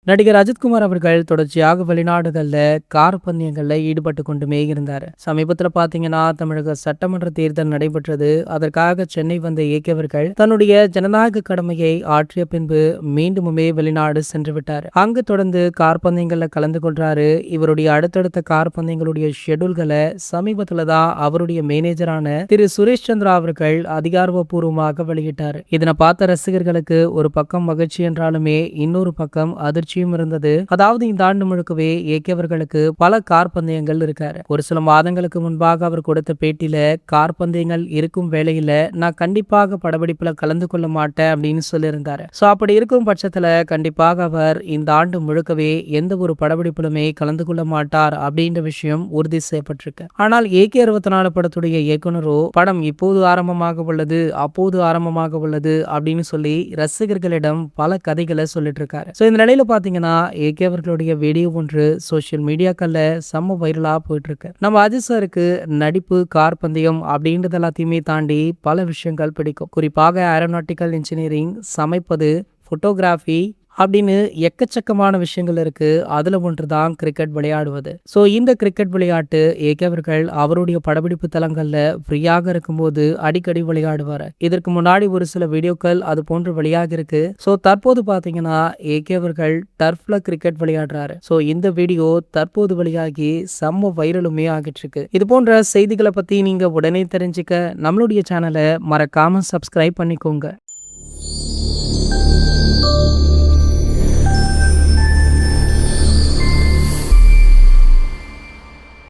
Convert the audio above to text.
நடிகர் அஜித்குமார் அவர்கள் தொடர்ச்சியாக வெளிநாடுகள்ல கார் பந்தயங்கள்ல ஈடுபட்டு கொண்டுமே இருந்தார். சமீபத்துல பாத்தீங்கன்னா தமிழக சட்டமன்ற தேர்தல் நடைபெற்றது. அதற்காக சென்னை வந்த இயக்கியவர்கள் தன்னுடைய ஜனநாயக கடமையை ஆற்றிய பின்பு மீண்டுமே வெளிநாடு சென்று விட்டார். அங்கு தொடர்ந்து கார் பந்தயங்கள்ல கலந்து கொள்றாரு. இவருடைய அடுத்தடுத்த கார் பந்தயங்களுடைய ஷெட்யூல்களை சமீபத்துல தான் அவருடைய மேனேஜரான திரு சுரேஷ் சந்திரா அவர்கள் அதிகாரப்பூர்வமாக வெளியிட்டார். இதனை பார்த்த ரசிகர்களுக்கு ஒரு பக்கம் மகிழ்ச்சி என்றாலுமே இன்னொரு பக்கம் அதிர்ச்சியும் இருந்தது. அதாவது இந்த ஆண்டு முழுக்கவே ஏகேவர்களுக்கு பல கார் பந்தயங்கள் இருக்காரு. ஒரு சில மாதங்களுக்கு முன்பாக அவர் கொடுத்த பேட்டியில கார் பந்தயங்கள் இருக்கும் வேளையில நான் கண்டிப்பாக படப்பிடிப்புல கலந்து கொள்ள மாட்டேன் அப்படின்னு சொல்லியிருந்தாரு. சோ அப்படி இருக்கும் பட்சத்துல கண்டிப்பாக அவர் இந்த ஆண்டு முழுக்கவே எந்த ஒரு படப்பிடிப்பிலுமே கலந்து கொள்ள மாட்டார் அப்படின்ற விஷயம் உறுதி செய்யப்பட்டிருக்கு. ஆனால் AK 64 படத்துடைய இயக்குனரோ படம் இப்போது ஆரம்பமாக உள்ளது, அப்போது ஆரம்பமாக உள்ளது அப்படின்னு சொல்லி ரசிகர்களிடம் பல கதைகளை சொல்லிட்டு இருக்காரு. சோ இந்த நிலையில பாத்தீங்கன்னா AK அவர்களுடைய வீடியோ ஒன்று சோசியல் மீடியாக்கள்ல செம்ம வைரலா போயிட்டு இருக்கு. நம்ம அஜித் சாருக்கு நடிப்பு, கார் பந்தயம் அப்படின்றது எல்லாத்தையுமே தாண்டி பல விஷயங்கள் பிடிக்கும். குறிப்பாக ஏரோநாட்டிக்கல் இன்ஜினியரிங், சமைப்பது, போட்டோகிராஃபி அப்படின்னு எக்கச்சக்கமான விஷயங்கள் இருக்கு. அதுல ஒன்றுதான் கிரிக்கெட் விளையாடுவது. சோ இந்த கிரிக்கெட் விளையாட்டு AK அவர்கள் அவருடைய படப்பிடிப்பு தளங்கள்ல ஃப்ரீயாக இருக்கும்போது அடிக்கடி விளையாடுவாரு. இதற்கு முன்னாடி ஒரு சில வீடியோக்கள் அது போன்று வெளியாகி இருக்கு. சோ தற்போது பாத்தீங்கன்னா AK அவர்கள் டர்ஃப்ல கிரிக்கெட் விளையாடுறாரு. சோ இந்த வீடியோ தற்போது வெளியாகி செம்ம வைரலுமே ஆகிட்டு இருக்கு. இது போன்ற செய்திகளை பத்தி நீங்க உடனே தெரிஞ்சுக்க நம்மளுடைய சேனலை மறக்காம சப்ஸ்கிரைப் பண்ணிக்கோங்க.